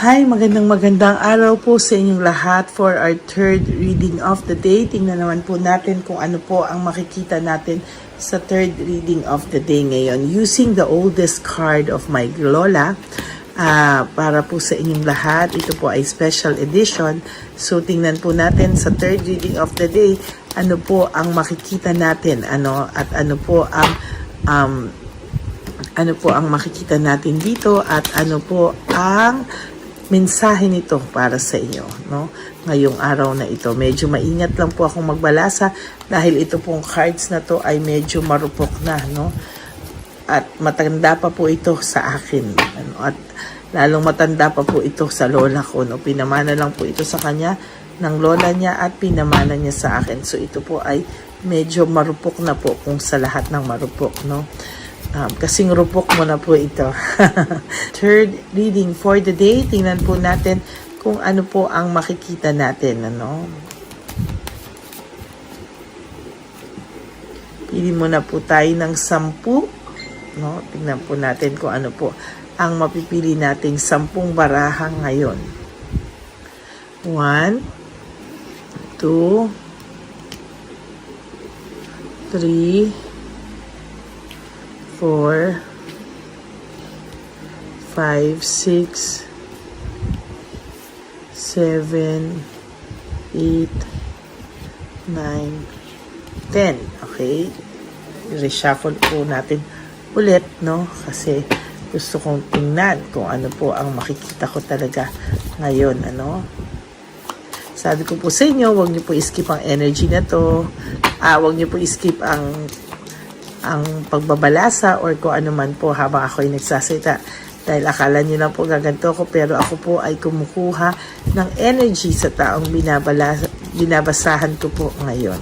Hi, magandang araw po sa inyong lahat for our third reading of the day. Tingnan naman po natin kung ano po ang makikita natin sa third reading of the day ngayon. Using the oldest card of my Lola, para po sa inyong lahat. Ito po ay special edition. So, tingnan po natin sa third reading of the day, ano po ang makikita natin, at ano po ang makikita natin dito at ano po ang mensahe nito para sa inyo, no? Ngayong araw na ito. Medyo maingat lang po akong magbalasa dahil ito pong cards na to ay medyo marupok na, no? At matanda pa po ito sa akin, at lalong matanda pa po ito sa lola ko, no? Pinamana lang po ito sa kanya ng lola niya at pinamana niya sa akin. So ito po ay medyo marupok na po kung sa lahat ng marupok, no? Kasing rupok mo na po ito. Third reading for the day. Tingnan po natin kung ano po ang makikita natin. Pili muna po tayo ng 10. No? Tingnan po natin kung ano po ang mapipili nating 10 baraha ngayon. 1, 2, 3, 4, 5, 6, 7, 8, 9, 10. Okay? Reshuffle po natin ulit, no? Kasi gusto kong tingnan kung ano po ang makikita ko talaga ngayon, Sabi ko po sa inyo, huwag niyo po i-skip ang energy na to. Huwag niyo po i-skip ang pagbabalasa or kung ano man po habang ako ay nagsasalita. Dahil akala nyo lang po gaganto ko, pero ako po ay kumukuha ng energy sa taong binabasahan ko po ngayon.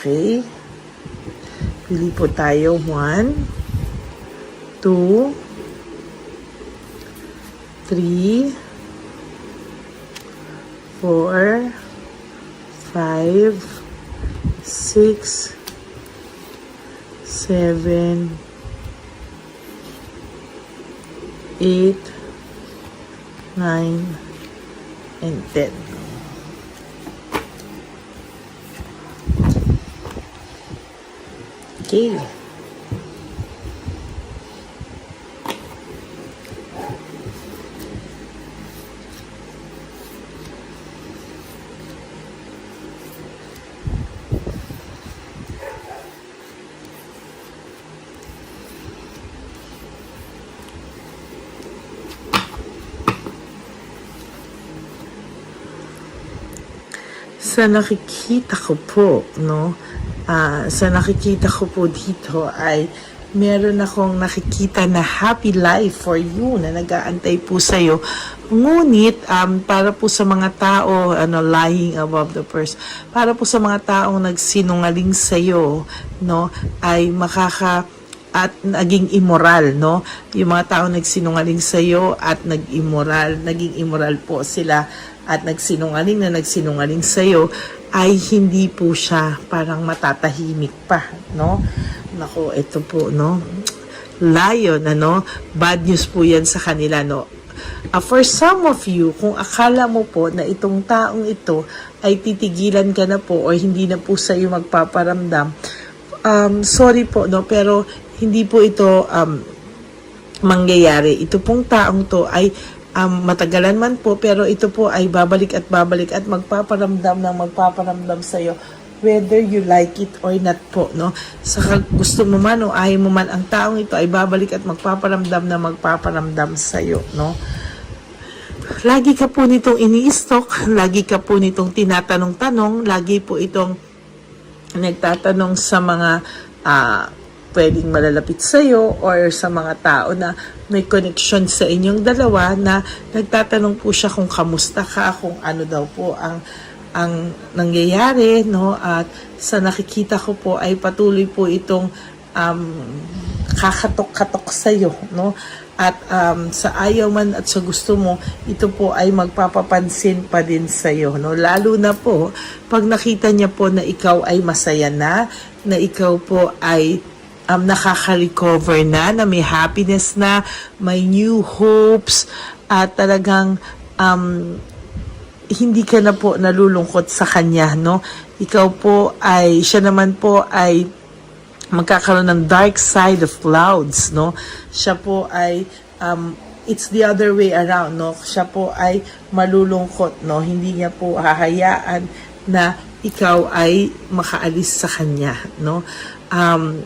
Okay. Pili po tayo 1, 2, 3, 4, 5, 6, 7, 8, 9, and 10. Okay. Sa nakikita ko po, sa nakikita ko po dito ay meron akong nakikita na happy life for you na nag-aantay po sa'yo. Ngunit, para po sa mga tao, lying above the purse, para po sa mga taong nagsinungaling sa'yo, ay at naging immoral, Yung mga tao nagsinungaling sa iyo at naging immoral po sila at nagsinungaling sa iyo, ay hindi po siya parang matatahimik pa, Nako, ito po, Lion, bad news po 'yan sa kanila, For some of you, kung akala mo po na itong taong ito ay titigilan ka na po o hindi na po sa iyo magpaparamdam, sorry po, pero hindi po ito mangyayari. Ito pong taong to ay matagalan man po, pero ito po ay babalik at magpaparamdam sa iyo whether you like it or not po, Saka gusto mo man o ayaw mo man, ang taong ito ay babalik at magpaparamdam sa iyo, Lagi ka po nitong ini-stalk, lagi ka po nitong tinatanong-tanong, lagi po itong nagtatanong sa mga pwedeng malalapit sa iyo or sa mga tao na may connection sa inyong dalawa, na nagtatanong po siya kung kamusta ka, kung ano daw po ang nangyayari, At sa nakikita ko po ay patuloy po itong kakatok-katok sa iyo, at sa ayaw man at sa gusto mo, ito po ay magpapapansin pa din sa'yo, no? Lalo na po, pag nakita niya po na ikaw ay masaya na ikaw po ay nakaka-recover na may happiness na, may new hopes, at talagang hindi ka na po nalulungkot sa kanya, no? Siya naman po ay magkakaroon ng dark side of clouds, no? Siya po ay it's the other way around, no? Siya po ay malulungkot, no? Hindi niya po hahayaan na ikaw ay makaalis sa kanya, no?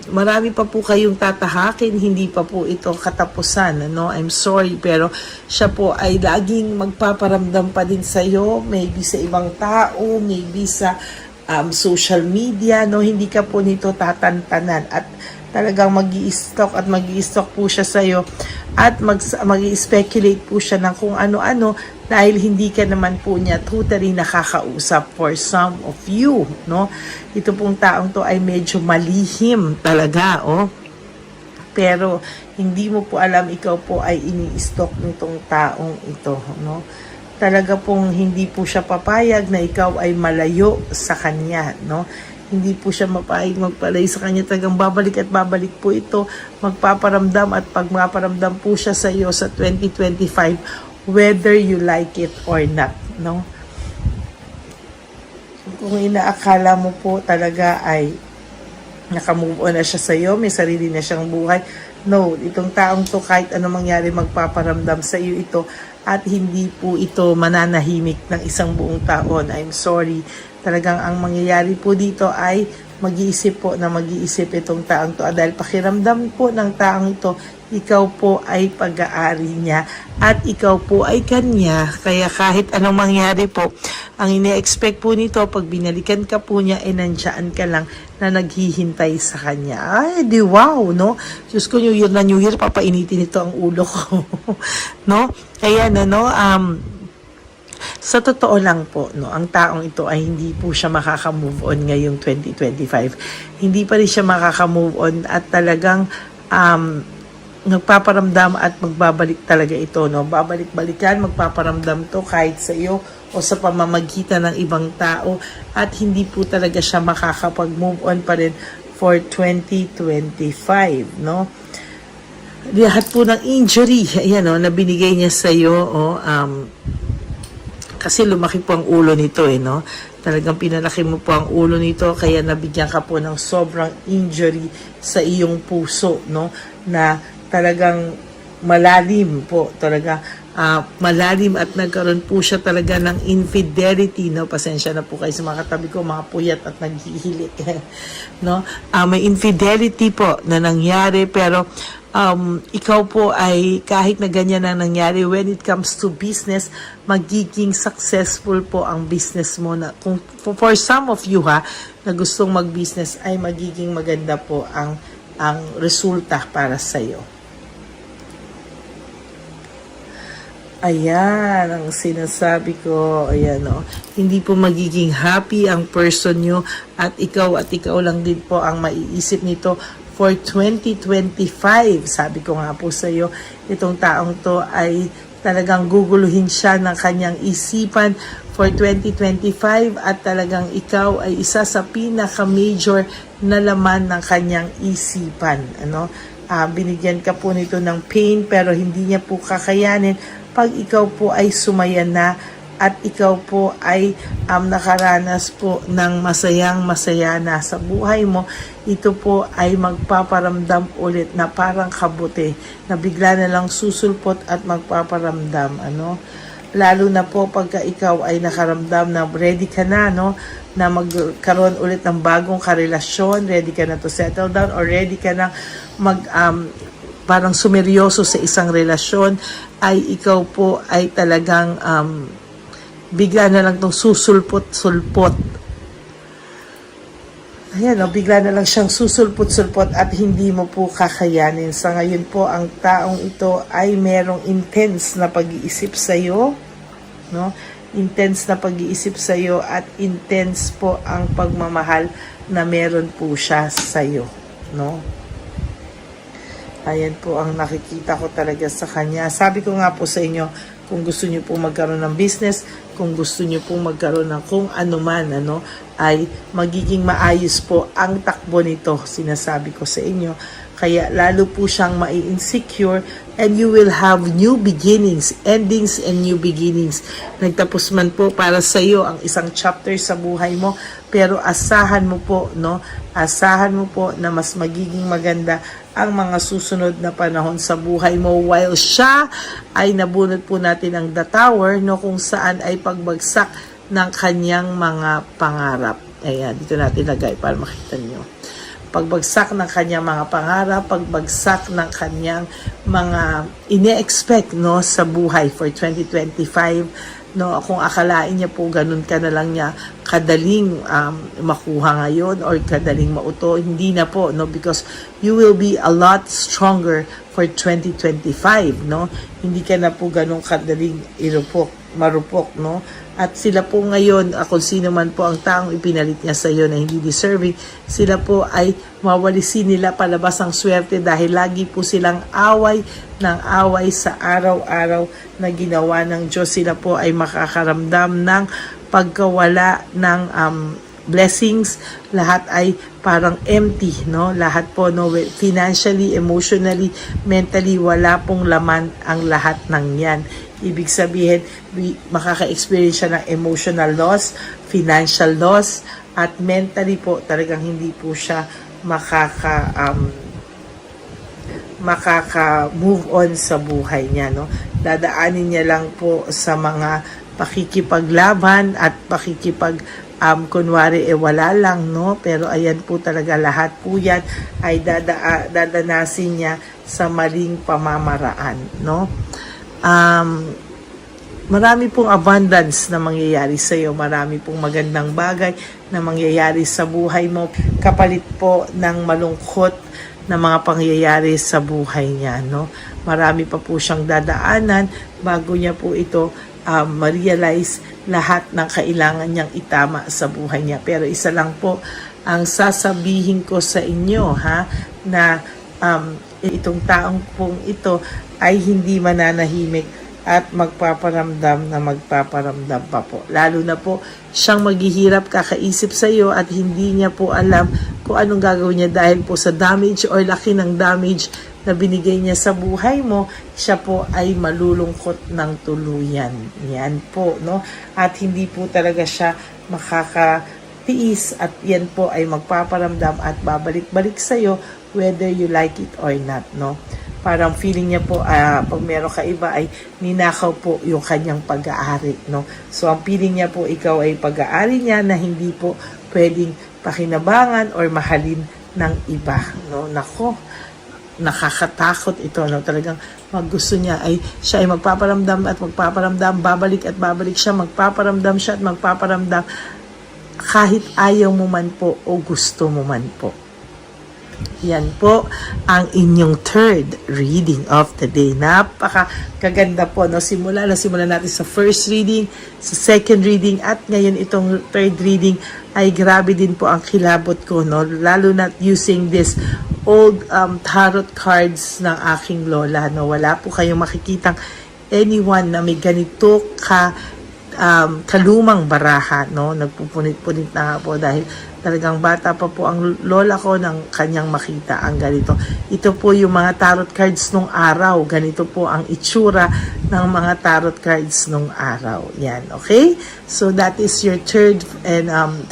Marami pa po kayong tatahakin, hindi pa po ito katapusan, no? I'm sorry, pero siya po ay laging magpaparamdam pa din sa'yo, maybe sa ibang tao, maybe sa social media, no? Hindi ka po nito tatantanan at talagang mag-i-stalk po siya sa'yo at mag-i-speculate po siya ng kung ano-ano dahil hindi ka naman po niya totally nakakausap for some of you, no? Ito pong taong to ay medyo malihim talaga, oh. Pero hindi mo po alam, ikaw po ay ini-stalk nitong taong ito, no? Talaga pong hindi po siya papayag na ikaw ay malayo sa kanya, no? Hindi po siya mapayag magpalayo sa kanya. Talagang babalik at babalik po ito, magpaparamdam at pagpaparamdam po siya sa iyo sa 2025 whether you like it or not, no? Kung inaakala mo po talaga ay nakamove on na siya sa iyo, may sarili na siyang buhay, no, itong taong to kahit anong mangyari magpaparamdam sa iyo ito at hindi po ito mananahimik ng isang buong taon. I'm sorry. Talagang ang mangyayari po dito ay mag-iisip itong taong to. Dahil pakiramdam po ng taong ito, ikaw po ay pag-aari niya at ikaw po ay kanya. Kaya kahit anong mangyari po, ang ine-expect po nito, pag binalikan ka po niya, nandiyan ka lang na naghihintay sa kanya. Ay, di wow, no? Diyos ko, New Year na New Year, papainitin ito ang ulo ko. No? Kaya sa totoo lang po, no, ang taong ito ay hindi po siya makaka-move on ngayong 2025. Hindi pa rin siya makaka-move on at talagang nagpaparamdam at magbabalik talaga ito, no? Babalik-balikan, magpaparamdam to kahit sa iyo o sa pamamagitan ng ibang tao at hindi po talaga siya makakapag-move on pa rin for 2025, no? Lahat po ng injury, ayan, no, na binigay niya sa iyo, kasi lumaki po ang ulo nito, no? Talagang pinalaki mo po ang ulo nito, kaya nabigyan ka po ng sobrang injury sa iyong puso, no? Na talagang malalim po, talaga malalim at nagkaroon po siya talaga ng infidelity, no? Pasensya na po kayo sa mga katabi ko, mga puyat at naghihilik, no? May infidelity po na nangyari, pero ikaw po ay kahit na ganyan na nangyari, when it comes to business, magiging successful po ang business mo. Na kung for some of you na gustong mag-business, ay magiging maganda po ang resulta para sa iyo. Ayan ang sinasabi ko. Ayan, no? Hindi po magiging happy ang person nyo at ikaw lang din po ang maiisip nito for 2025. Sabi ko nga po sa iyo, itong taong to ay talagang guguluhin siya ng kanyang isipan for 2025 at talagang ikaw ay isa sa pinaka-major na laman ng kanyang isipan. Ano? Binigyan ka po nito ng pain pero hindi niya po kakayanin pag ikaw po ay sumaya na at ikaw po ay nakaranas po ng masaya na sa buhay mo. Ito po ay magpaparamdam ulit na parang kabuti na bigla na lang susulpot at magpaparamdam, ano? Lalo na po pagka ikaw ay nakaramdam na ready ka na, no, na magkaroon ulit ng bagong karelasyon, ready ka na to settle down or ready ka na parang sumeryoso sa isang relasyon, ay ikaw po ay talagang bigla na lang itong susulpot-sulpot. Ayan, no, bigla na lang siyang susulpot-sulpot at hindi mo po kakayanin. Sa ngayon po, ang taong ito ay merong intense na pag-iisip sa iyo, no? Intense na pag-iisip sa iyo at intense po ang pagmamahal na meron po siya sa iyo, no? Ayan po ang nakikita ko talaga sa kanya. Sabi ko nga po sa inyo, kung gusto niyo po magkaroon ng business, kung gusto niyo po magkaroon ng kung ano man, ay magiging maayos po ang takbo nito, sinasabi ko sa inyo. Kaya lalo po siyang mai-insecure and you will have new beginnings, endings and new beginnings. Nagtapos man po para sa iyo ang isang chapter sa buhay mo, pero asahan mo po, asahan mo po na mas magiging maganda ang mga susunod na panahon sa buhay mo, while siya ay nabunot po natin ang The Tower, kung saan ay pagbagsak ng kanyang mga pangarap. Ayan, dito natin lagay para makita niyo. Pagbagsak ng kanyang mga pangarap, pagbagsak ng kanyang mga ine-expect sa buhay for 2025. Kung akalain niya po ganun ka na lang niya kadaling makuha ngayon or kadaling mauto, hindi na po, because you will be a lot stronger for 2025, hindi ka na po ganun kadaling marupok, at sila po ngayon, kung sino man po ang taong ipinalit niya sa iyo na hindi deserving, sila po ay mawalisin nila palabas ang swerte dahil lagi po silang away ng away sa araw-araw na ginawa ng Diyos. Sila po ay makakaramdam ng pagkawala ng blessings. Lahat ay parang empty, lahat po, financially, emotionally, mentally, wala pong laman ang lahat ng yan. Ibig sabihin, makaka-experience siya ng emotional loss, financial loss, at mentally po, talagang hindi po siya makaka-move on sa buhay niya. Dadaanin niya lang po sa mga pakikipaglaban at kunwari wala lang, pero ayan po talaga, lahat po yan ay dadanasin niya sa maling pamamaraan, marami pong abundance na mangyayari sa iyo, marami pong magandang bagay na mangyayari sa buhay mo, kapalit po ng malungkot na mga pangyayari sa buhay niya, marami pa po siyang dadaanan bago niya po ito ma-realize lahat ng kailangan niyang itama sa buhay niya. Pero isa lang po ang sasabihin ko sa inyo, na itong taong pong ito ay hindi mananahimik at magpaparamdam pa po. Lalo na po siyang maghihirap kakaisip sa iyo at hindi niya po alam kung anong gagawin niya dahil po sa damage or laki ng damage na binigay niya sa buhay mo, siya po ay malulungkot ng tuluyan. Yan po, At hindi po talaga siya makakatiis at yan po ay magpaparamdam at babalik-balik sa iyo whether you like it or not, Parang feeling niya po, pag meron ka iba ay ninakaw po yung kanyang pag-aari, So, ang feeling niya po, ikaw ay pag-aari niya na hindi po pwedeng pakinabangan or mahalin ng iba, Nako, nakakatakot ito, Talagang gusto niya ay siya ay magpaparamdam at magpaparamdam, babalik at babalik siya, magpaparamdam siya at magpaparamdam kahit ayaw mo man po o gusto mo man po. Yan po ang inyong third reading of the day. Napakaganda po, Simulan natin sa first reading, sa second reading, at ngayon itong third reading ay grabe din po ang kilabot ko, Lalo na using this old tarot cards ng aking lola, Wala po kayong makikitang anyone na may ganito kalumang baraha, Nagpupunit-punit na nga po dahil talagang bata pa po ang lola ko ng kanyang makita ang ganito. Ito po yung mga tarot cards nung araw. Ganito po ang itsura ng mga tarot cards nung araw. Yan, okay? So that is your third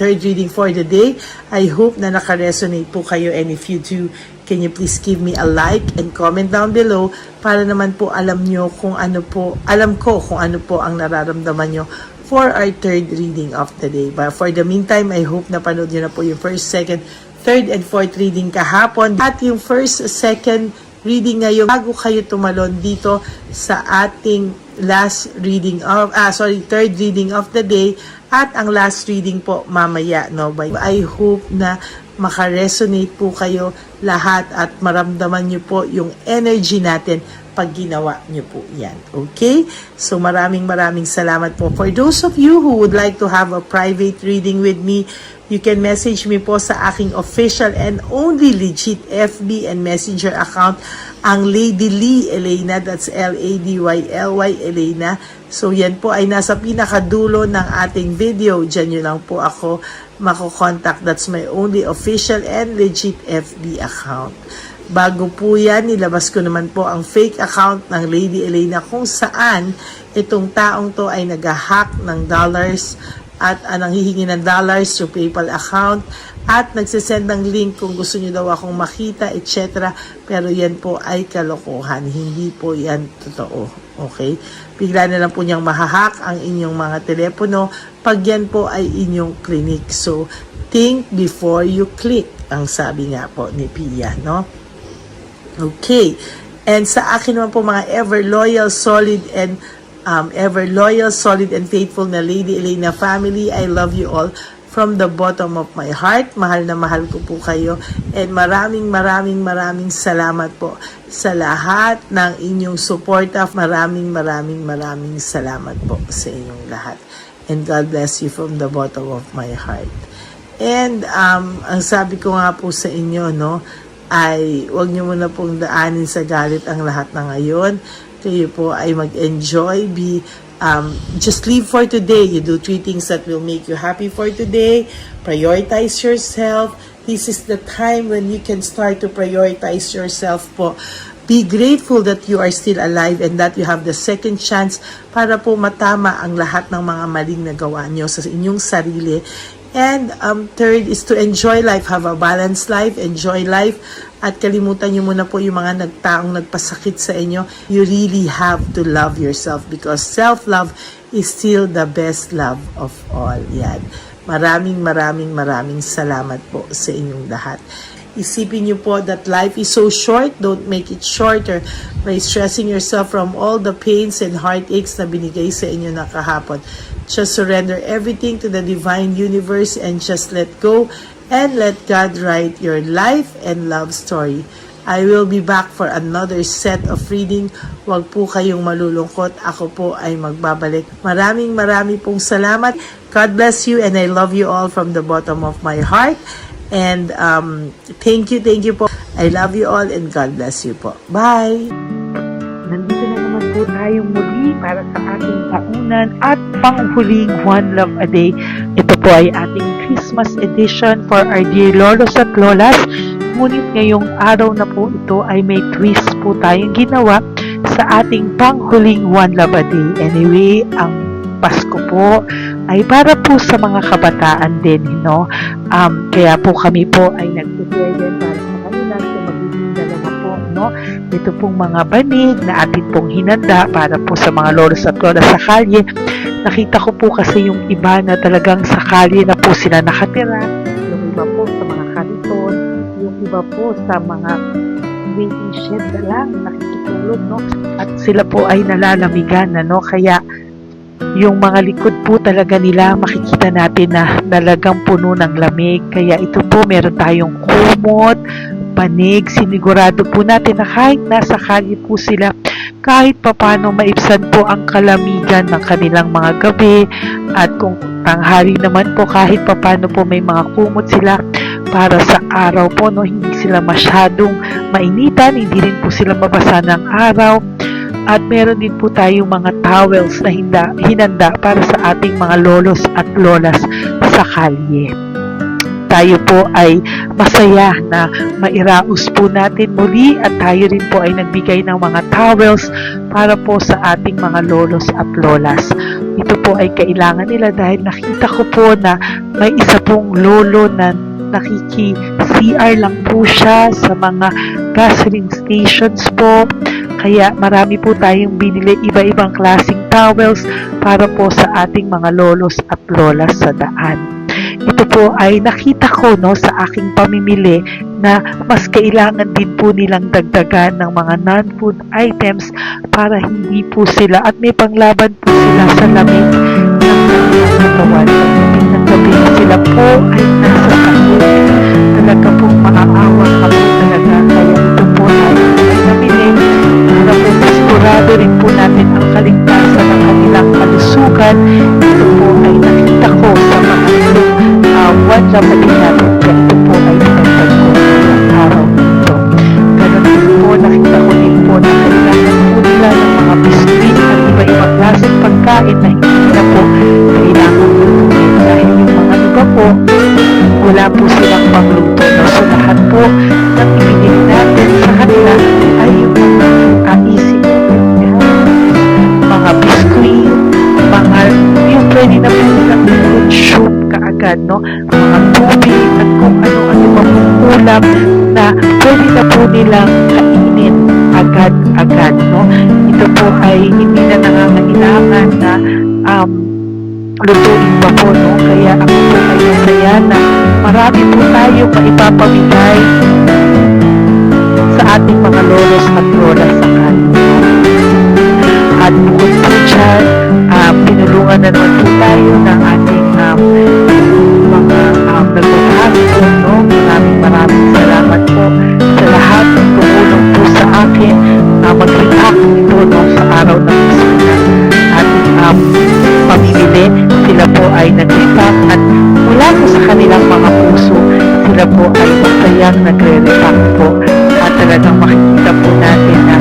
reading for the day. I hope na naka-resonate po kayo, and if you do, can you please give me a like and comment down below para naman po alam ko kung ano po ang nararamdaman nyo for our third reading of the day. But for the meantime, I hope napanood nyo na po yung first, second, third, and fourth reading kahapon. At yung first, second reading ngayon, bago kayo tumalon dito sa ating third reading of the day, at ang last reading po mamaya, I hope na maka-resonate po kayo lahat at maramdaman nyo po yung energy natin pag ginawa nyo po yan. Okay? So maraming salamat po. For those of you who would like to have a private reading with me, you can message me po sa aking official and only legit FB and Messenger account. ang Lady Lee Elena, that's Ladyly Elena. So yan po ay nasa pinakadulo ng ating video. Diyan nyo lang po ako mako-contact. That's my only official and legit FB account. Bago po yan, nilabas ko naman po ang fake account ng Lady Elena kung saan itong taong to ay nag-hack ng dollars at nanghihingi ng dollars through PayPal account at nagsisend ng link kung gusto nyo daw akong makita, etc. Pero yan po ay kalokohan. Hindi po yan totoo. Okay? Bigla na lang po niyang mahahack ang inyong mga telepono pag yan po ay inyong clinic. So, think before you click, ang sabi nga po ni Pia, no? Okay. And sa akin naman po mga ever loyal, solid, and faithful na Lady Elena family, I love you all from the bottom of my heart. Mahal na mahal ko po kayo. And maraming salamat po sa lahat ng inyong suporta. Maraming salamat po sa inyong lahat. And God bless you from the bottom of my heart. And ang sabi ko nga po sa inyo, no, ay huwag nyo muna pong daanin sa galit ang lahat na ngayon. Kayo po ay mag-enjoy, just live for today. You do 3 things that will make you happy for today. Prioritize yourself. This is the time when you can start to prioritize yourself po. Be grateful that you are still alive and that you have the second chance para po matama ang lahat ng mga maling nagawa nyo sa inyong sarili. And third is to enjoy life, have a balanced life, enjoy life, at kalimutan nyo muna po yung mga nagtaong nagpasakit sa inyo. You really have to love yourself because self-love is still the best love of all. Yan. Maraming salamat po sa inyong lahat. Isipin nyo po that life is so short, don't make it shorter by stressing yourself from all the pains and heartaches na binigay sa inyo na kahapon. Just surrender everything to the divine universe and just let go and let God write your life and love story. I will be back for another set of reading. Huwag po kayong malulungkot. Ako po ay magbabalik. Maraming pong salamat. God bless you and I love you all from the bottom of my heart. And thank you po. I love you all and God bless you po. Bye! Nandito na naman po tayong muli para sa ating taunan at panghuling One Love a Day. Ito po ay ating Christmas edition for our dear lolos at lolas. Ngunit ngayong araw na po ito ay may twist po tayong ginawa sa ating panghuling One Love a Day. Anyway, ang Pasko po ay para po sa mga kabataan din, no? Kaya po kami po ay nag-prepare din para sa kanila sa magiging dalawa po, no? Ito pong mga banig na atin pong hinanda para po sa mga lolos at lolas sa kalye. Nakita ko po kasi yung iba na talagang sa kalye na po sila nakatira, yung iba po sa mga kariton, yung iba po sa mga waiting shed na lang nakikitulog, no? At sila po ay nalalamigan, no? Kaya yung mga likod po talaga nila makikita natin na talagang puno ng lamig. Kaya ito po meron tayong kumot, panig. Sinigurado po natin na kahit nasa kalye po sila, kahit papano maibsan po ang kalamigan ng kanilang mga gabi. At kung tanghali naman po, kahit papano po may mga kumot sila para sa araw po, no? Hindi sila masyadong mainitan, hindi rin po sila mabasa ng araw. At meron din po tayong mga towels na hinanda para sa ating mga lolos at lolas sa kalye. Tayo po ay masaya na mairaos po natin muli at tayo rin po ay nagbigay ng mga towels para po sa ating mga lolos at lolas. Ito po ay kailangan nila dahil nakita ko po na may isa pong lolo na nakiki-CR lang po siya sa mga gasoline stations po. Kaya marami po tayong binili iba-ibang klaseng towels para po sa ating mga lolos at lolas sa daan. Ito po ay nakita ko, no, sa aking pamimili na mas kailangan din po nilang dagdagan ng mga non-food items para hindi po sila at may panglaban po sila sa lamig ng kanilang katawan. Pagdating ng gabi sila po ay nasa sakit. Talaga pong maaawa ka po talaga. Kaya ito po tayo ay namili para po sigurado rin po natin ang kaligtasan ng kanilang kalusugan. Ito po ay nakita ko sa mga One Love a Day natin. Kaya ito po ay pinagtag ko ng araw nito. Ganun din po nakita ko wala po silang pangluto. No? So lahat po ng ibinili natin sa kanila ay yung mga easy mga biskuit, mga yung pwede na po nilang consume kaagad, no? Mga tubig at kung ano-ano pa pong ulam na pwede na po nilang kainin agad-agad, no? Ito po ay hindi na nangangailangan na lutuin pa po, no? Kaya ako po ay masaya na marami po tayo maipapamigay sa ating mga lolos at lola sa kanila. At bukod po dyan, pinulungan na naman po tayo ng ating mga nagbabago, no? Maraming salamat po sa lahat ng tumulong po sa akin na mag-react ito, no? Sa araw ng ating pamimili. Sila po ay nag-react at mula po sa kanilang mga puso, sila po ay masayang nagre-react po. At talagang makikita po natin na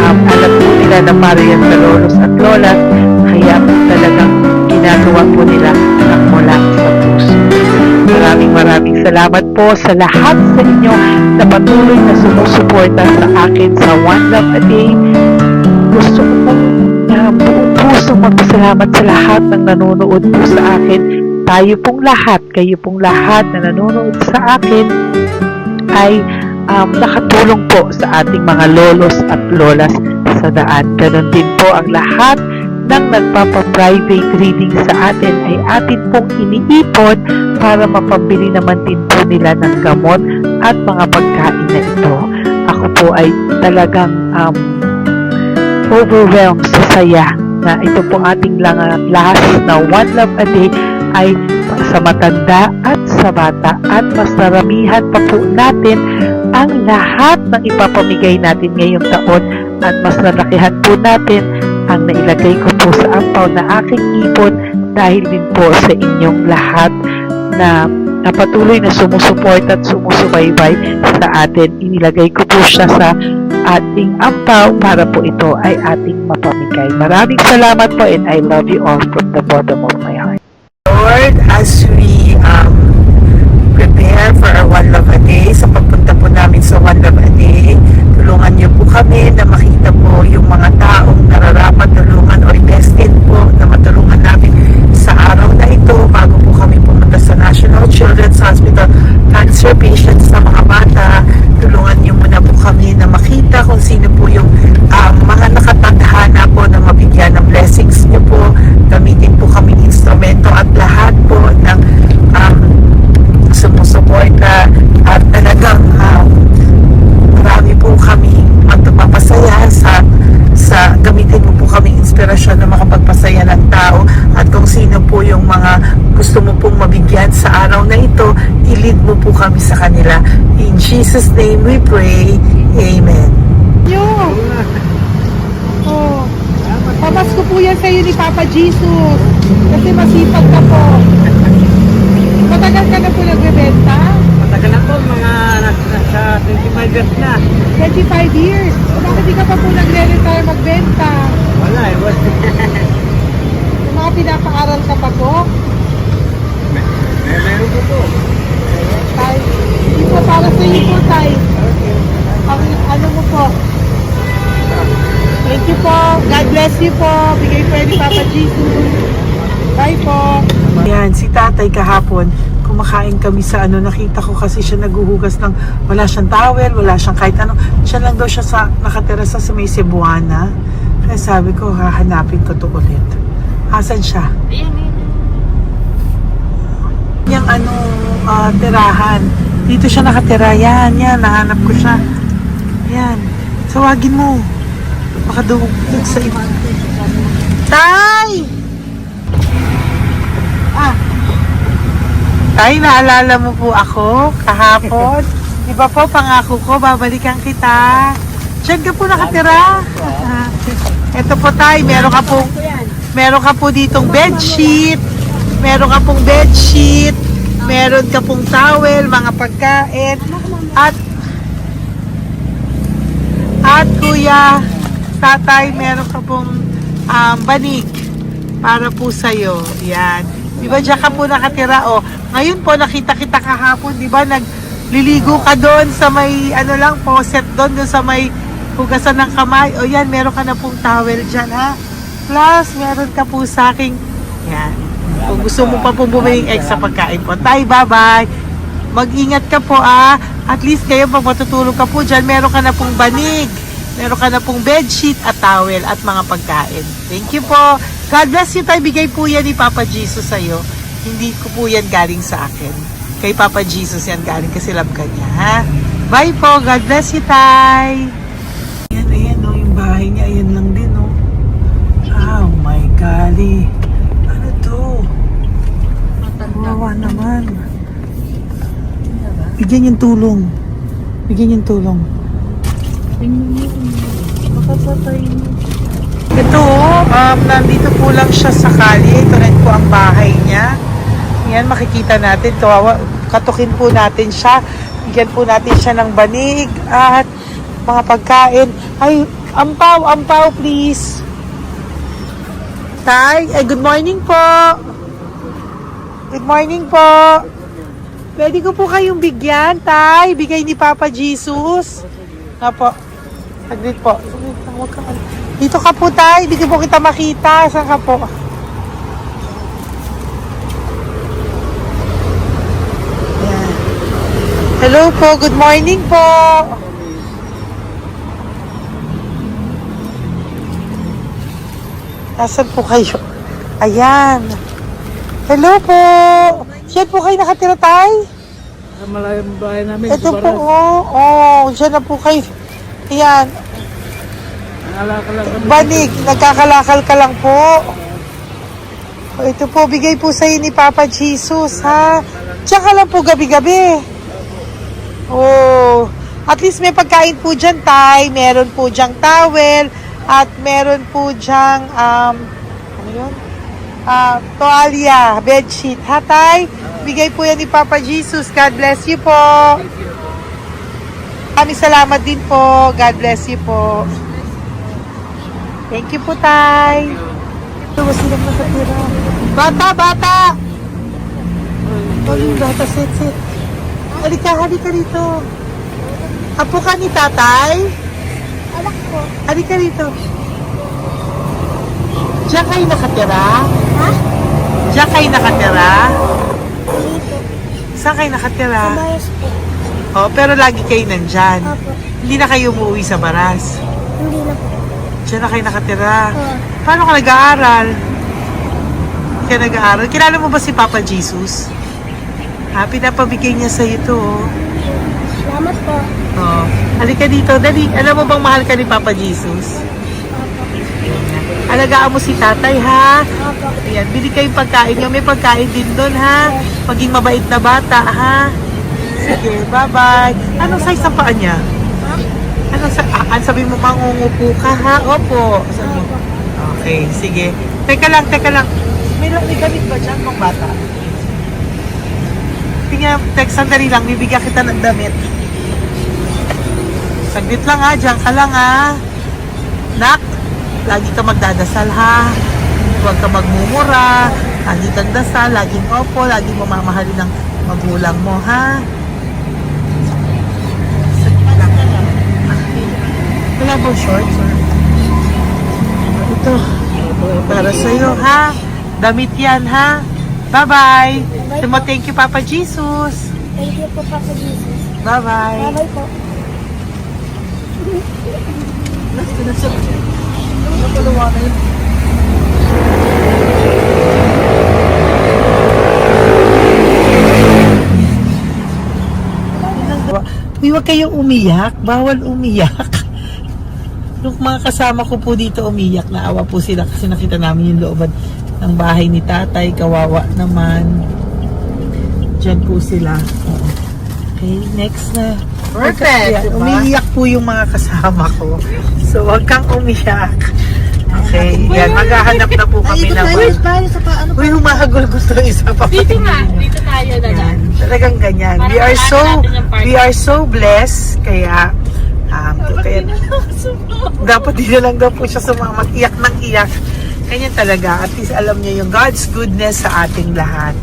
alam po nila na para yan sa lolos at lolas, kaya po talagang ginagawa po nila ng mula sa puso. Maraming salamat po sa lahat sa inyo na patuloy na sumusuporta sa akin sa One Love a Day. Gusto ko pong buong puso magpasalamat sa lahat ng nanonood po sa akin. Tayo pong lahat, kayo pong lahat na nanonood sa akin ay nakatulong po sa ating mga lolos at lolas sa daan. Ganon din po ang lahat ng nagpapa-private reading sa atin ay atin pong iniipon para mapambili naman din po nila ng gamot at mga pagkain na ito. Ako po ay talagang overwhelmed sa saya na ito po ating last na One Love a Day ay sa matanda at sa bata at mas naramihan pa po natin ang lahat ng ipapamigay natin ngayong taon at mas nalakihan po natin ang nailagay ko po sa ampaw na aking ipon dahil din po sa inyong lahat na patuloy na sumusuporta at sumusubaybay sa atin. Inilagay ko po siya sa ating ampaw para po ito ay ating mapamigay. Maraming salamat po and I love you all from the bottom of my heart. Lord, as we prepare for our One Love a Day, sa pagpunta po namin sa One Love a Day, tulungan niyo po kami na makita po yung mga taong nararapat tulungan o destined po na matulungan namin sa araw na ito bago po kami pumunta sa National Children's Hospital cancer patients na mga bata. Tulungan niyo muna po kami na makita kung sino po yung mga nakatadhana po na mabigyan ng blessings niyo po. Gamitin po kaming instrumento at lahat po ng sumusuporta at talagang marami po kami magpapasaya sa gamitin mo po kaming inspirasyon na makapagpasaya ng tao at kung sino po yung mga gusto mo pong mabigyan sa araw na ito, i-lead mo po kami sa kanila. In Jesus' name we pray. Amen. Yo! Oh, pamasko po yan sa'yo ni Papa Jesus kasi masipag ka po. Matagal ka na po nagbebenta? Matagal na po, mga nasa 25 years na. 25 years? Bakit di ka pa po nagre-retire magbenta? Wala eh, wala. Yung mga pinapaaral ka pa po? Meron ko po. Tay, hindi po para sa iyo po, Tay. Ang ano mo po? Thank you po. God bless you po. Bigay po ni Papa Jesus. Bye po. Yan, si tatay kahapon, kumakain kami sa nakita ko kasi siya naguhugas ng, wala siyang towel, wala siyang kahit ano. Siya lang daw siya nakatira sa may Cebuana. Kaya sabi ko, hahanapin ko to ulit. Asan siya? Yung tirahan. Dito siya nakatira. Yan, nahanap ko siya. Yan. Tawagin mo. Baka dumugtog sa iba. Tay! Tay, naalala mo po ako kahapon? Di ba po, pangako ko, babalikan kita. Diyan ka po nakatira. Ito po tay, meron ka po ditong bedsheet. Meron ka pong bedsheet. Meron ka pong towel, mga pagkain. At kuya, tatay, meron ka pong banig para po sa'yo. Yan. Di ba diyan ka po nakatira? O, ngayon po nakita kita kahapon, di ba? Nagliligo ka doon sa may, ano lang, faucet doon sa may hugasan ng kamay. O yan, meron ka na pong towel dyan, ha? Plus, meron ka po sa aking, yan. Kung gusto mo pa pong bumili ng extra pagkain po. Tay, bye-bye. Mag-ingat ka po, ah. At least ngayon, pag matutulog ka po dyan, meron ka na pong banig. Meron ka na pong bedsheet at towel at mga pagkain. Thank you po. God bless you, Tay. Bigay po yan ni Papa Jesus sa'yo. Hindi ko po yan galing sa akin. Kay Papa Jesus yan galing kasi love ka niya, ha? Bye po. God bless you, Tay. Ayan, oh, yung bahay niya. Ayan lang din, oh. Oh my golly. Ano to? Wawa naman. Bigyan yung tulong. Bigyan yung tulong. Makapatay mo. Ito, nandito po lang siya sa kalye. Ito rin po ang bahay niya. Yan, makikita natin. Kawawa, katukin po natin siya. Bigyan po natin siya ng banig at mga pagkain. Ay, ampaw, please. Tay, good morning po. Good morning po. Pwede ko po kayong bigyan, Tay. Bigay ni Papa Jesus. Nga po. Saglit po. Dito ka po, Tay. Hindi ko po kita makita. Saan ka po? Ayan. Hello po. Good morning po. Nasaan po kayo? Ayan. Hello po. Diyan po kayo nakatira, Tay? Malayang bahay namin. Ito po, oh. Diyan na po kayo. Ayan. Nalakal lang kami. Banig, nagkakalakal ka lang po. O, ito po, bigay po sa'yo ni Papa Jesus, ha? Diyan ka lang po gabi-gabi. Oh, at least may pagkain po dyan, Tay. Meron po dyang towel. At meron po dyang, ano yun? Toalya, bedsheet. Ha, Tay? Bigay po yan ni Papa Jesus. God bless you po. Maraming salamat din po. God bless you po. Thank you po, Tay. Ito, silang nakatira. Bata! Oh, yung bata, sit. Halika rito. Apo ka ni Tatay? Anak ko. Halika rito. Diyan kayo nakatira? Ha? Diyan kayo nakatira? Dito. Saan kayo nakatira? Kamayos po. Oh, pero lagi kayo nandyan. Opo. Hindi na kayo umuwi sa Baras. Hindi na po. Diyan na kayo nakatira. Oo. Paano ka nag-aaral? Hindi ka nag-aaral. Kilala mo ba si Papa Jesus? Ha, pinapabigay niya sa'yo ito, oh. Salamat po. Oh. Halika dito, dali. Alam mo bang mahal ka ni Papa Jesus? Alagaan mo si Tatay, ha? Opo. Ayan, bili kayong pagkain nyo. May pagkain din doon, ha? Maging mabait na bata, ha? Sige, bye-bye. Anong size ang paa niya? Ha? Anong sabi mo, mangungupo ka, ha? Opo. Sabi mo. Okay, sige. Teka lang. May gamit ba dyan mong bata? Tingnan, sandali lang. Bibigyan kita ng damit. Saglit lang, ha? Diyan ka lang, ha? Nak, lagi ka magdadasal, ha? Huwag ka magmumura. Lagi kang dasal, laging opo, laging mamamahalin ng magulang mo, ha? Saglit lang. Wala ba shorts? Ito. Para sa'yo, ha? Damit yan, ha? Bye-bye. Thank you, Papa Jesus. Thank you po, Papa Jesus. Bye-bye. Bye-bye po. Huwag kayong umiyak. Bawal umiyak. Yung mga kasama ko po dito umiyak, naawa po sila kasi nakita namin yung looban ng bahay ni Tatay. Kawawa naman. Diyan po sila. Okay, next na. Perfect, diba? Umiiyak po yung mga kasama ko. So, wag kang umiyak. Okay, yan. Maghahanap na po kami ng... Uy, humahagol gusto isa pa. Dito tayo na lang. Yan, talagang ganyan. Para We are so blessed. Kaya, dapat di na lang daw po siya sumama. Iyak ng iyak. Ganyan talaga. At least alam niya yung God's goodness sa ating lahat.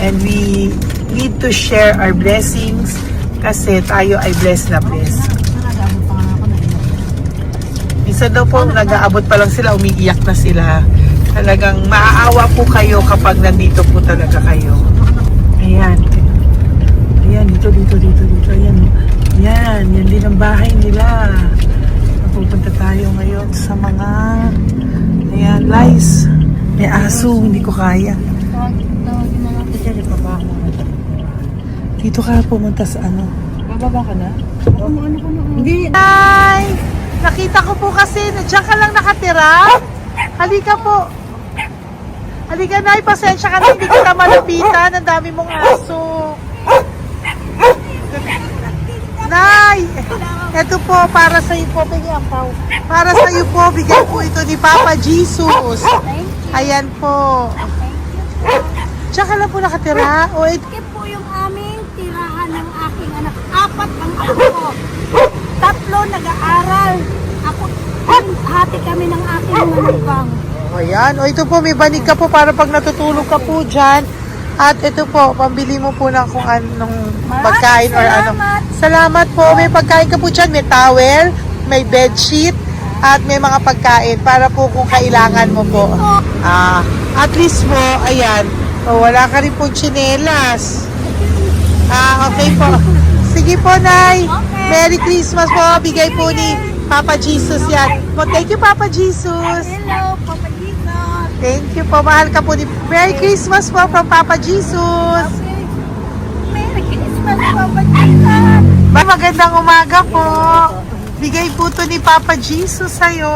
And we need to share our blessings kasi tayo ay blessed na blessed. Minsan daw po, nag-aabot pa lang sila, umiiyak na sila. Talagang maaawa po kayo kapag nandito po talaga kayo. Ayan. Ayan, dito. Ayan. Yan din ang bahay nila. Pupunta tayo ngayon sa mga ayan, lice. May aso, hindi ko kaya. Dito ka pumunta sa ano? Bababa ka na? Hindi. Hi! Nakita ko po kasi, diyan ka lang nakatira. Halika po. Halika na, pasensya ka na, hindi kita malapitan. Ang dami mong aso. Nay! Ito po, para sa iyo po, bigyan po. Para sa iyo po, bigyan po ito ni Papa Jesus. Ayan po. Diyan ka lang po nakatira. O, Ito po yung aming tirahan ng aking anak. 4 ang ako. 3 nag-aaral. Ako, hati kami ng aking manugang. ayan. O, ito po, may banig ka po para pag natutulog ka po dyan. At ito po, pambili mo po ng kung anong pagkain or ano. Salamat po. May pagkain ka po dyan. May towel, may bedsheet, at may mga pagkain para po kung kailangan mo po. At least po, ayan. O, wala ka rin po tsinelas. Okay po. Sige po, Nay. Merry Christmas po. Bigay po ni Papa Jesus yan. Thank you, Papa Jesus. Hello, Papa Jesus. Thank you po. Mahal ka po ni... Merry Christmas po from Papa Jesus. Okay. Merry Christmas, Papa Jesus. Magandang umaga po. Bigay po to ni Papa Jesus sa'yo.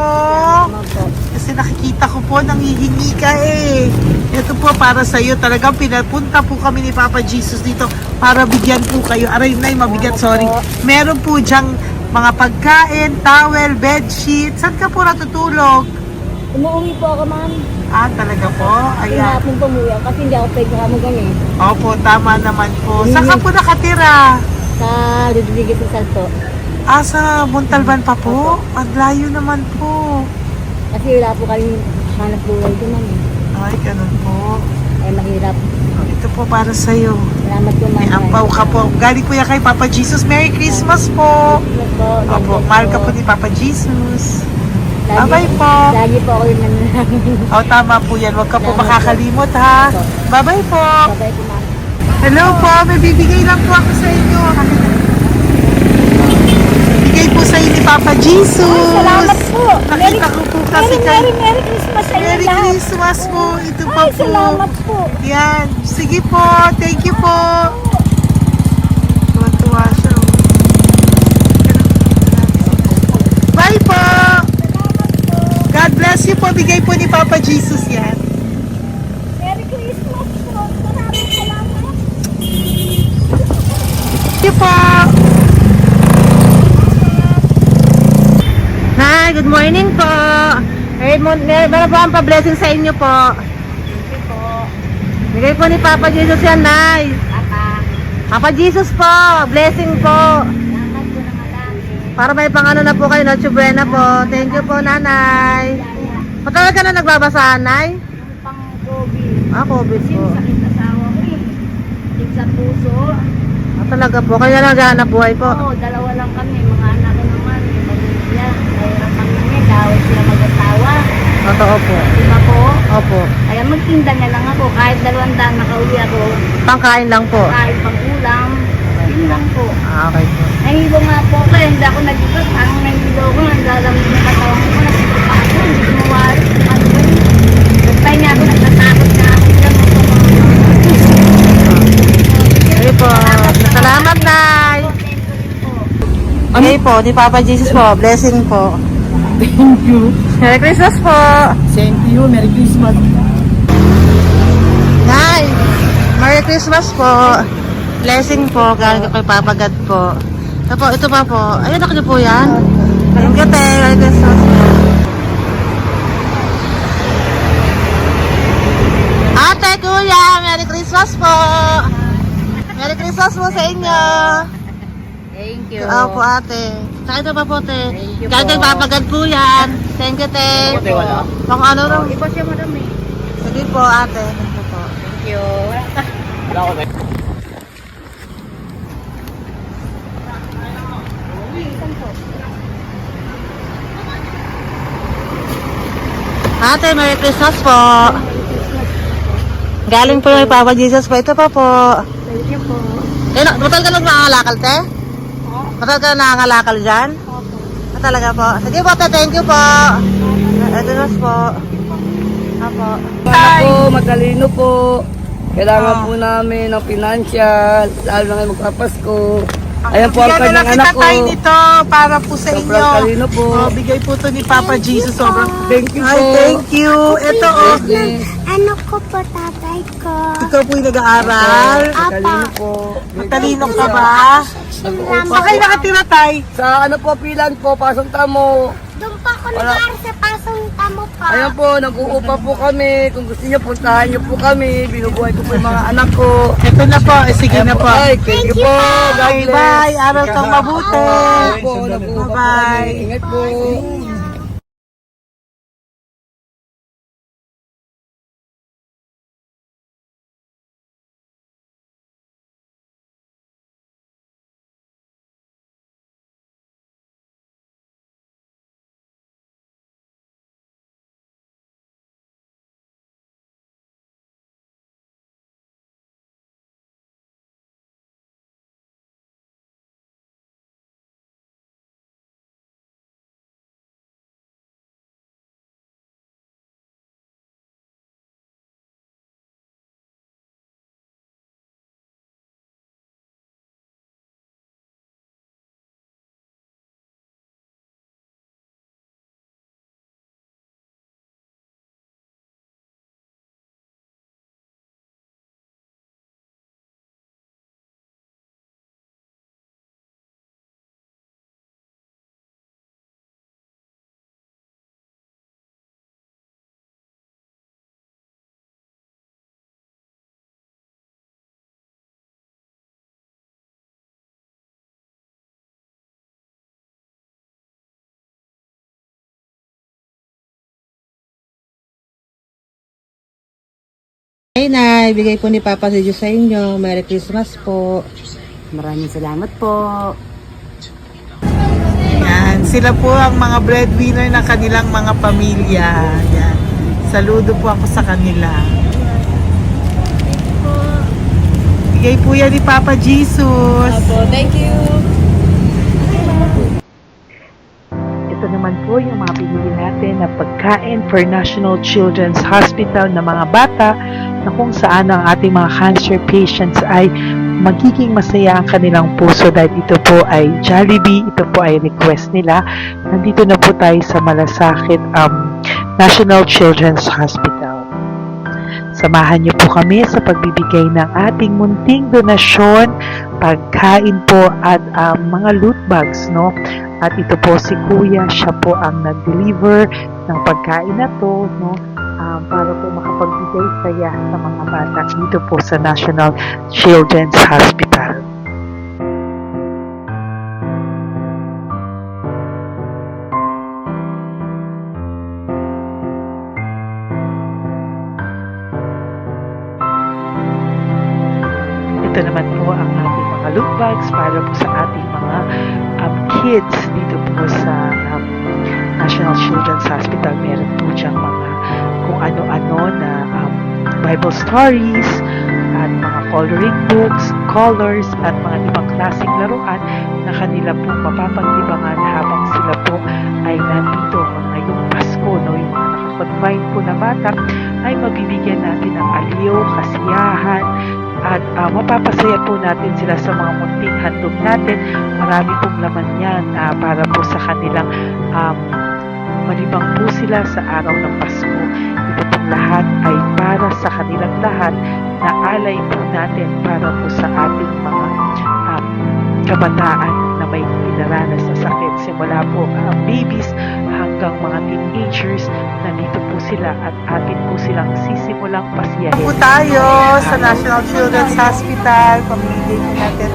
Kasi nakikita ko po, nanghihingi ka eh. Ito po para sa'yo. Talagang pinapunta po kami ni Papa Jesus dito para bigyan po kayo. Aray, Nay, mabigat, sorry. Meron po dyang mga pagkain, towel, bedsheet. Saan ka po natutulog? Umuwi po ako, ma'am. Talaga po? Ayan. Pinapong pumuwi ako kasi hindi ako pwede kamugan eh. Opo, tama naman po. Saan ka po nakatira? Sa Rodriguez sa Salto. Sa Montalban pa po? Ang layo naman po. Kasi wala po kami hanap buhay ko, ma'am. Ay, ganun po. Ay, mahirap. Ito po para sa'yo. Salamat po, ma'am. May ampaw ka po. Galing po yan kay Papa Jesus. Merry Christmas po. Opo, mahal ka po ni Papa Jesus. Bye-bye po. Lagi po ako yung nananangin. Tama po yan. Huwag ka po makakalimot ha. Bye-bye po. Bye-bye po, ma'am. Hello po. May bibigay lang po ako sa inyo. Bigay po sa inyo ni Papa Jesus. Salamat po. Nakita ko po kasi Merry Christmas sa inyo Merry lahat. Christmas po. Ito pa Ay, po. salamat po. Yan. Sige po. Thank you po. Tuwa-tuwa siya. Bye po. God bless you po. Bigay po ni Papa Jesus yan. Merry Christmas po. Maraming salamat. Thank you po. Hi, good morning po. Meron po ang pa-blessing sa inyo po. Bigay po ni Papa Jesus yan, Nay. Papa Jesus po, blessing po. Para may pang-ano na po kayo, Noche Buena po. Thank you po, Nanay. Matagal ka na nagbabasahan, Nay? Pang-COVID. COVID po. Sakit asawa ko eh. Sakit sa puso. Talaga po, kaya naghahanap buhay po. Oo, 2 lang kami. Mga anak ko naman. May pamilya. Mayroon kami niya. Dawit sila mag-asawa. Totoo po. Diba po? Opo. Kaya magtinda na lang ako. Kahit 200 nakauwi ako. Pangkain lang po. Kahit pang-ulam. Yun lang po. Okay po. Nahilo nga po ako. Hindi ako nag-ibat. Parang nahilo ko. Naglalamig na katawan ko. Nagsipa ako. Hindi ko mawari. Ano ba yun? Nagpahinga ako. Nagtatakot na ako. Okay po. Salamat, Nay. Okay po, ni Papa Jesus po. Blessing po. Thank you. Merry Christmas po. Same to you. Merry Christmas. Nay, Merry Christmas po. Blessing po, galing kay Papa God po. Ito pa po. Ayun, ako niyo po yan. Thank you, te. Merry Christmas po. Ate, kuya, Merry Christmas po. Merry Christmas po sa inyo. Thank you. Opo, ate. Saka ito pa po, te. Kahit nagpapagad po yan. Thank you, te. Pang ano rin. Iba siya, madam eh. Sige po, ate. Thank you po. Thank you. Ate, Merry Christmas po. Galing po kay Papa Jesus po. Ito pa po. Thank you po. Batal ka lang nangangalakal, te? Batal ka lang nangangalakal dyan? Opo. Talaga po. Sige po, te. Thank you po. Ito na po. Apo. Ako, matalino po. Kailangan po namin ng financial, lalo na ngayon magpapasko. Ayan po ang Bigyan na kanyang lang anak kita ko. tayo nito para po sa Sobrang inyo. talino po. Oh, bigay po to ni Papa Jesus. Sobrang Thank you Ay, po. thank you. Ito oh. Ano ko po, tatay ko? Ikaw po yung nag-aaral. Matalino po. Matalino ka ba? Nag-uupa Okay, po. nakatira tayo. Sa ano po, pilan po, pasong tamo. Doon pa ako nag-aaral sa pasong tamo pa. Ayan po, nag-uupa po kami. Kung gusto niyo, puntahan niyo po kami. Binubuhay ko po yung mga anak ko. Ito na po. Sige na po. Ay, thank you po. God Okay, bless. bye. Araw kang mabuti. Ayan po, nag-uupa po Bye-bye. kami. Ingat po. Hey, Nay. Bigay po ni Papa Jesus sa inyo. Merry Christmas po. Maraming salamat po. Yan. Sila po ang mga breadwinner ng kanilang mga pamilya. Yan. Saludo po ako sa kanila. Bigay po yan ni Papa Jesus. Ito naman po yung mga pinili natin na pagkain for National Children's Hospital na mga bata na kung saan ang ating mga cancer patients ay magiging masaya ang kanilang puso dahil ito po ay Jollibee, ito po ay request nila. Nandito na po tayo sa Malasakit National Children's Hospital. Samahan niyo po kami sa pagbibigay ng ating munting donasyon, pagkain po at mga loot bags, no? At ito po si Kuya, siya po ang nag-deliver ng pagkain na to, no? Para po makapagbigay saya sa mga bata dito po sa National Children's Hospital. Ito naman po ang ating mga loot bags para po sa ating mga kids dito po sa National Children's Hospital. Meron po diyang mga kung ano-ano na Bible stories at mga coloring books, colors at mga ibang klaseng laruan na kanila po mapapaglibangan habang sila po ay nandito ngayong Pasko, no? Yung mga nakakonfine po na bata ay mabibigyan natin ng aliw, kasiyahan at mapapasaya po natin sila sa mga munting handog natin. Marami pong laman yan para po sa kanilang malibang po sila sa araw ng Pasko. Ito pong lahat ay para sa kanilang lahat na alay po natin para po sa ating mga kabataan na may pinaranas na sakit. Simula po babies hanggang mga teenagers, nandito po sila at atin po silang sisimulang pasiyahin. Po tayo sa National Children's Hospital. Pamilya natin.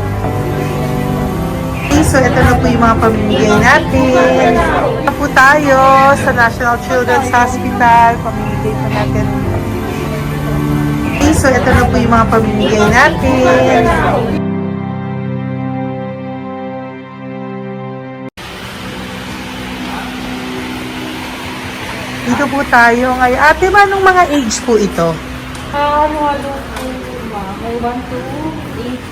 so ito na po yung mga pamimigay natin. Ito po tayo sa National Children's Hospital. Pamimigay po natin. So ito na po yung mga pamimigay natin. Dito po tayo ngayon. Ate, anong mga age po ito? Halo po, may 1 to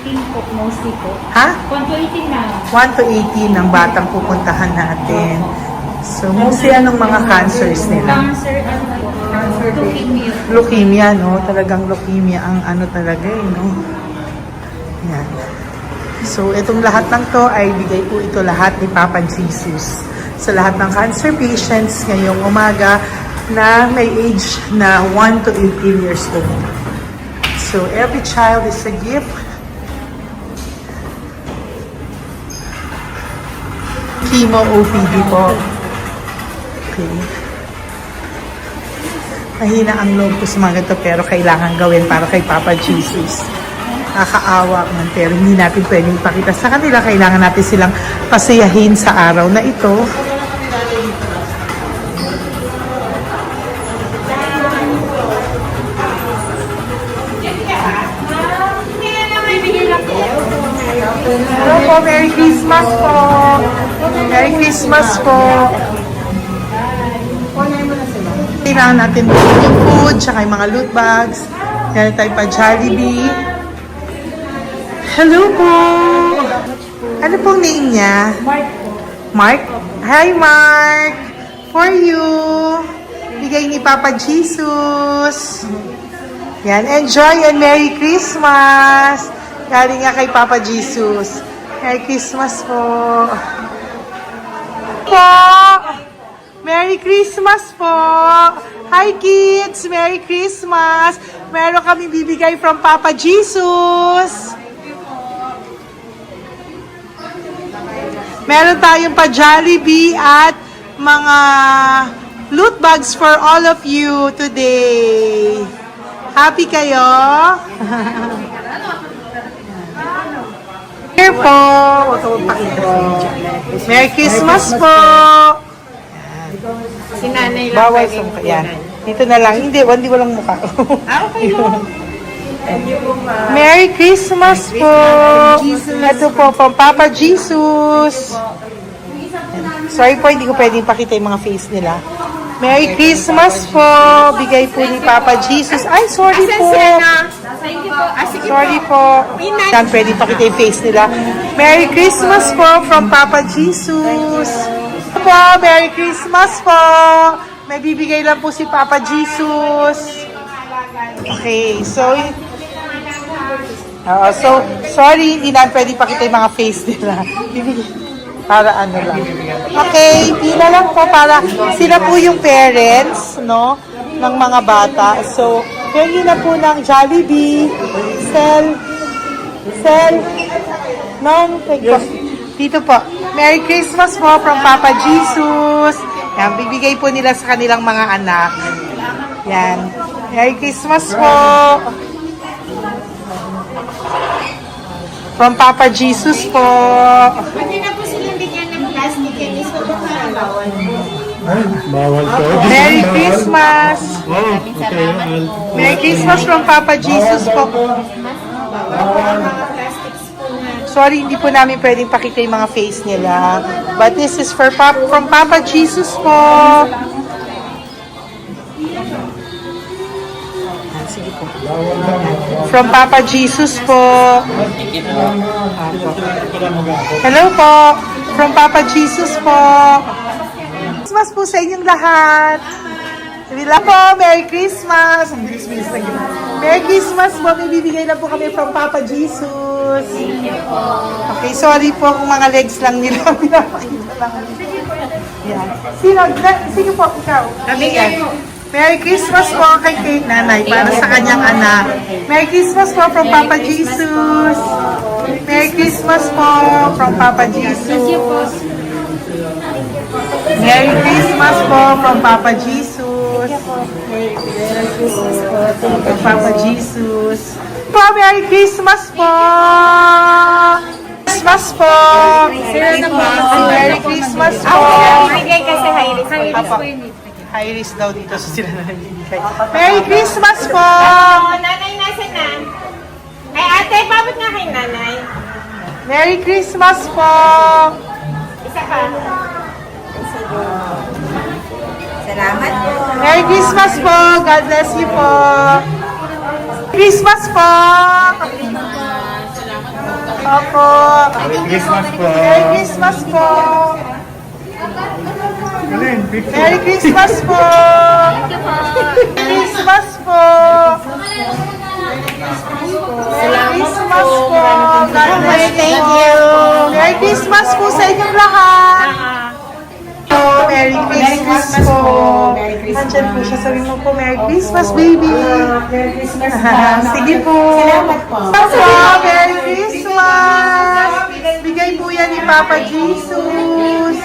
18 po, mostly po. Ha? 1 to 18 na. 1 to 18 ang batang pupuntahan natin. So, mostly anong mga cancers nila? Cancer, ano po, leukemia. Leukemia, no? Talagang leukemia ang ano talaga no? Yan. So, itong lahat ng to ay bigay po ito lahat ni Papa Jesus. Sa lahat ng cancer patients ngayong umaga na may age na 1 to 18 years old. So, every child is a gift. Chemo OPD po. Okay. Mahina ang loob ko sa mga ito pero kailangan gawin para kay Papa Jesus. Nakakaawa man pero hindi natin pwedeng ipakita sa kanila. Kailangan natin silang pasayahin sa araw na ito. Hello po, Merry Christmas po! Merry Christmas po! Kailangan natin yung food, tsaka yung mga loot bags. Kaya tayo pa Jollibee. Hello po! Ano pong name niya? Mark po. Mark? Hi, Mark! For you! Bigay ni Papa Jesus! Yan, enjoy and Merry Christmas! Galing nga kay Papa Jesus. Merry Christmas po! Po! Merry Christmas po! Hi kids! Merry Christmas! Meron kami bibigay from Papa Jesus! Meron tayong pa Jollibee at mga loot bags for all of you today. Happy kayo? Here po. Merry Christmas po. Si nanay lang. Bawal sa mukha. Yan. Dito na lang. Hindi, walang mukha. Okay lang. Merry Christmas po. Ito po, from Papa Jesus. Sorry po, hindi ko pwedeng pakita yung mga face nila. Merry Christmas po. Bigay po ni Papa Jesus. Ay, sorry po. Thank you po. Sige Sorry po. Yan, pwede pakita yung face nila. Merry Christmas po from Papa Jesus. Po, Merry Christmas po. May bibigay lang po si Papa Jesus. Okay, so sorry, hindi na pwede pakita yung mga face nila. Para ano lang. Okay, pila lang po para sila po yung parents, no, ng mga bata. So, pengi na po ng Jollibee, Sel, no, dito po. Merry Christmas po from Papa Jesus. Yan, bibigay po nila sa kanilang mga anak. Yan. Merry Christmas po. From Papa Jesus po. Pwede na po silang bigyan ng plastic yan. Iso po parang bawal po. Bawal to. Merry Christmas. Oh, okay. Merry Christmas from Papa Jesus po. Sorry, hindi po namin pwedeng pakita yung mga face nila. But this is for from Papa Jesus po. Sige po. From Papa Jesus po. Hello po. From Papa Jesus po. Christmas po sa inyong lahat. Hello po. Merry Christmas. Merry Christmas po. May bibigay na po kami from Papa Jesus. Okay, sorry po kung mga legs lang nila. Pinapakita lang. Yan. Sino po? Ikaw. Kami yan. Merry Christmas po kay nanay para sa kanyang anak. Merry Christmas po from Papa Jesus. Merry Christmas po from Papa Jesus. Merry Christmas po from Papa Jesus. Merry Christmas po from Papa Jesus. Po, Merry Christmas po. Christmas po! Merry Christmas po! Bigay kasi high-risk. High-risk po yun. High risk daw dito so sila na nagbibigay. Merry Christmas po! Nanay, nasa na? Ay, ate, pabot nga kay nanay. Merry Christmas po! Isa ka. Salamat po. Merry Christmas po! God bless you po! Christmas po! Opo! Merry Christmas po. Merry Christmas po! Galing, picture. Merry Christmas po! Christmas po! Merry Christmas po! God bless you! Thank you! Merry Christmas po sa inyong lahat! Merry Christmas po! Nandyan po siya. Sabi mo po, Merry Christmas, baby! Merry Christmas sige po! Salamat po! Merry Christmas! Bigay po yan ni Papa Jesus!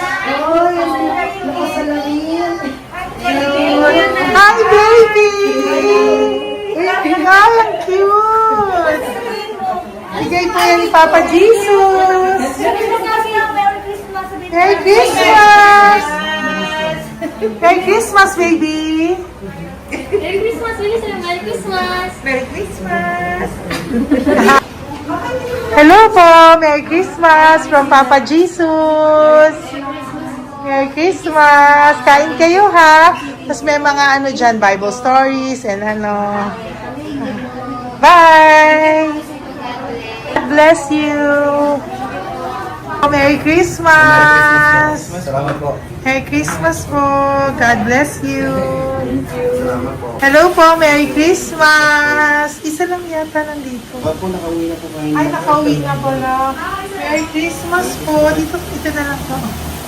Hi, baby! Hi, ang cute! Bigay po yan ni Papa Jesus! Merry Christmas! Merry Christmas, baby! Merry Christmas, Merry Christmas! Merry Christmas! Hello po! Merry Christmas from Papa Jesus! Merry Christmas! Kain kayo ha! Tapos may mga ano dyan, Bible stories and ano. Bye! God bless you! Merry Christmas! Salamat po. Merry Christmas po! God bless you! Hello po! Merry Christmas! Isa lang yata nandito. Opo, nakauwi na po kayo. Ay, nakauwi na pala. Merry Christmas po! Ito na lang po.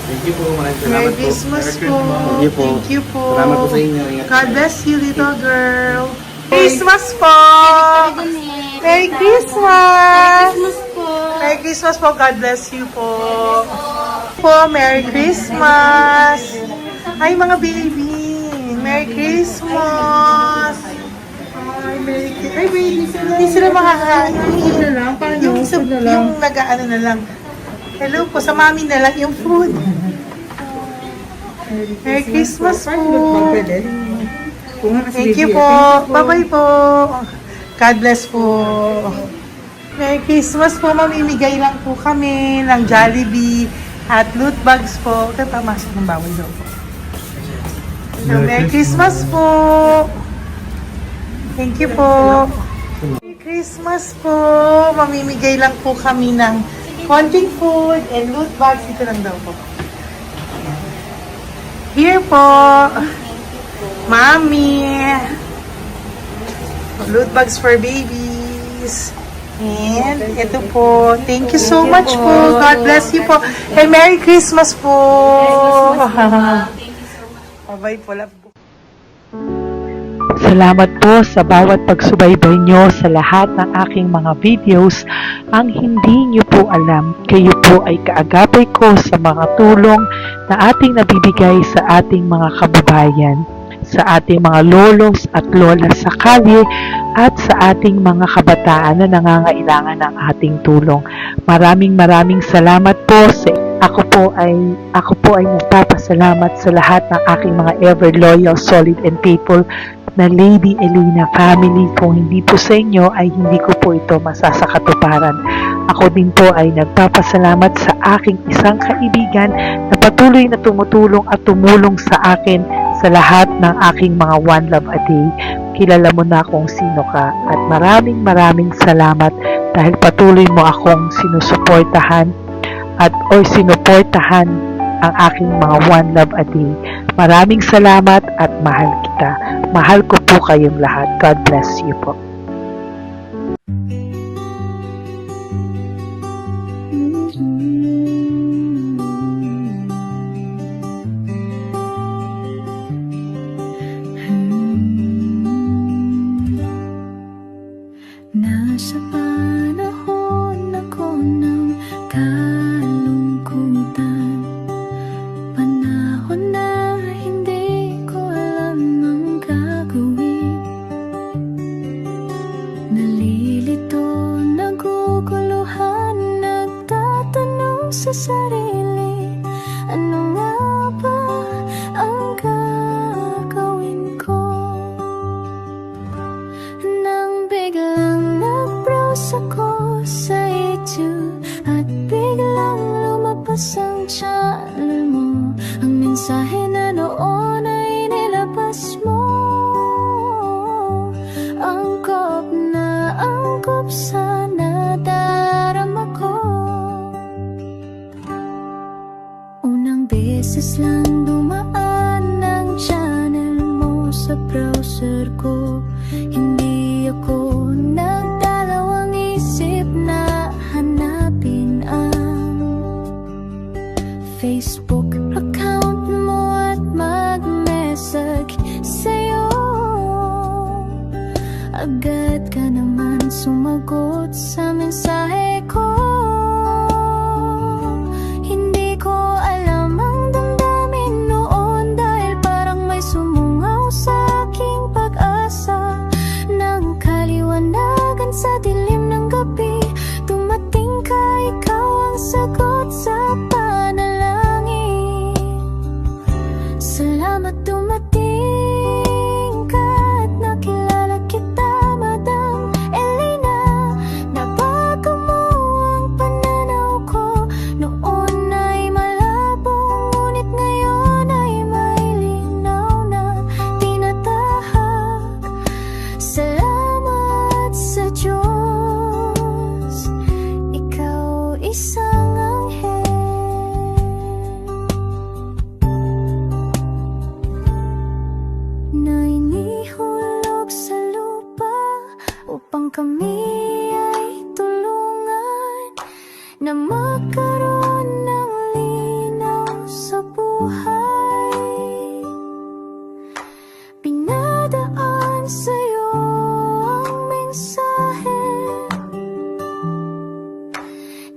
Thank you po. Maraming salamat Merry po. Christmas Merry po! Thank you po. Thank you po! Salamat po sa inyo. Ingat God po. bless you, little girl! Christmas po! Merry Christmas! Merry Christmas po! God bless you po! Merry Christmas! Ay, mga baby! Merry Christmas! Ay, Merry Christmas! Ay, baby! Hindi sila makakain. Yung nag-ano na lang. Hello po, sa mami na lang yung food. Merry Christmas po! Thank you po. Bye-bye po. God bless po. Merry Christmas po. Mamimigay lang po kami ng Jollibee at loot bags po. Ito pamasok ng bawal daw po. So, Merry Christmas po. Thank you po. Merry Christmas po. Mamimigay lang po kami ng konting food and loot bags. Ito lang daw po. Here po. Mommy! Loot bags for babies. And ito po. Thank you so much po. God bless you po. And Merry Christmas po. Bye-bye po. Love po. Salamat po sa bawat pagsubaybay nyo sa lahat ng aking mga videos. Ang hindi nyo po alam, kayo po ay kaagapay ko sa mga tulong na ating nabibigay sa ating mga kababayan, sa ating mga lolos at lola sa kalye at sa ating mga kabataan na nangangailangan ng ating tulong. Maraming salamat po sa ako po ay nagpapasalamat sa lahat ng aking mga ever loyal, solid and faithful na Lady Elena family. Kung hindi po sa inyo ay hindi ko po ito masasakatuparan. Ako din po ay nagpapasalamat sa aking isang kaibigan na patuloy na tumutulong at tumulong sa akin sa lahat ng aking mga One Love a Day. Kilala mo na kung sino ka at maraming salamat dahil patuloy mo akong sinusuportahan o sinuportahan ang aking mga One Love a Day. Maraming salamat at mahal kita. Mahal ko po kayong lahat. God bless you po. Nasa panahon ako ng kalungkutan, panahon na hindi ko alam ang gagawin. sa sarili, ano nga ba ang gagawin ko? Nang biglang nag-browse ako sa YouTube at biglang lumabas ang channel mo, ang mensahe na noon ay nilabas mo. Angkop sa nadarama ko. Unang beses lang dumaan ang channel mo sa browser ko. Hindi ako nagdalawang isip na hanapin ang Facebook account mo at mag-message sa'yo. Agad ka naman sumagot sa mensahe ko. Hindi ko alam ang damdamin noon, dahil parang may sumungaw sa aking pag-asa. Nang kaliwanagan sa dilim ng gabi, dumating ka, ikaw ang sagot sa panalangin. Salamat dumating ka at nakilala kita, Madam Elena. Nabago mo ang pananaw ko. Noon ay malabo, ngunit ngayon ay may linaw na tinatahak. Salamat sa Diyos, ikaw isang anghel. Na inihulog sa lupa upang kami ay tulungan na magkaroon ng linaw sa buhay. Pinadaan sa'yo ang mensahe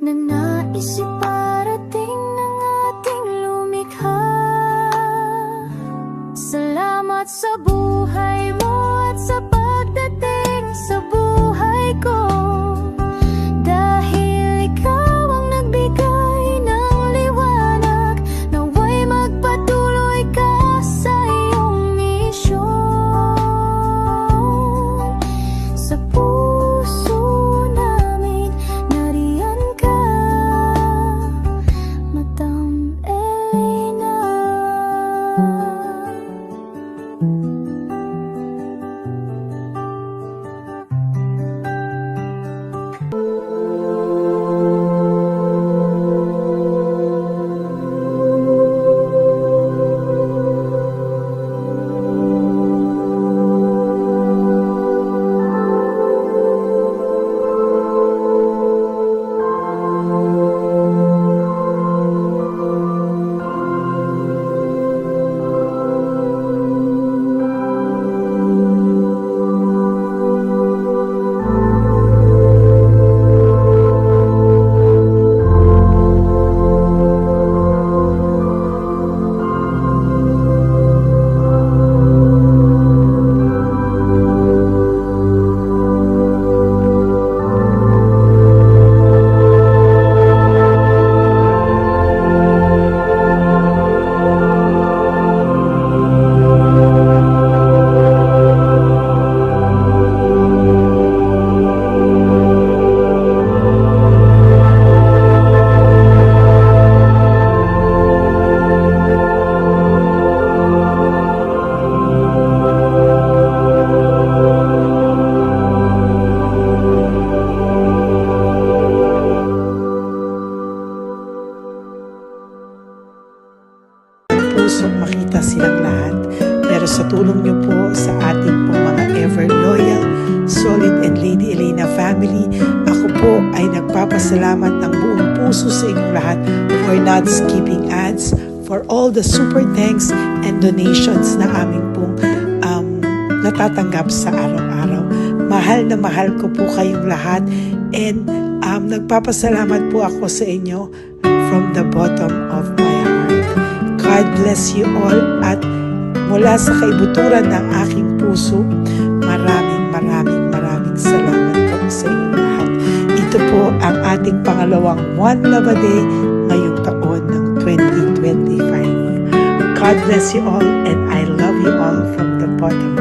na nais iparating ng ating lumikha. Salamat sa buhay mo at sa pagdating sa buhay ko, dahil ikaw ang nagbigay ng liwanag. Naway magpatuloy ka sa iyong misyon. Sa puso namin nariyan ka, Madam Elena. Pusong makita silang lahat. Pero sa tulong niyo po sa ating po mga ever loyal, solid and Lady Elena family, ako po ay nagpapasalamat ng buong puso sa inyong lahat for not skipping ads, for all the super thanks and donations na aming pong natatanggap sa araw-araw. Mahal na mahal ko po kayong lahat, and nagpapasalamat po ako sa inyo from the bottom of my heart. God bless you all, at mula sa kaibuturan ng aking puso, maraming salamat po sa inyong lahat. Ito po ang ating pangalawang One Love a Day ngayong taon ng 2025. God bless you all and I love you all from the bottom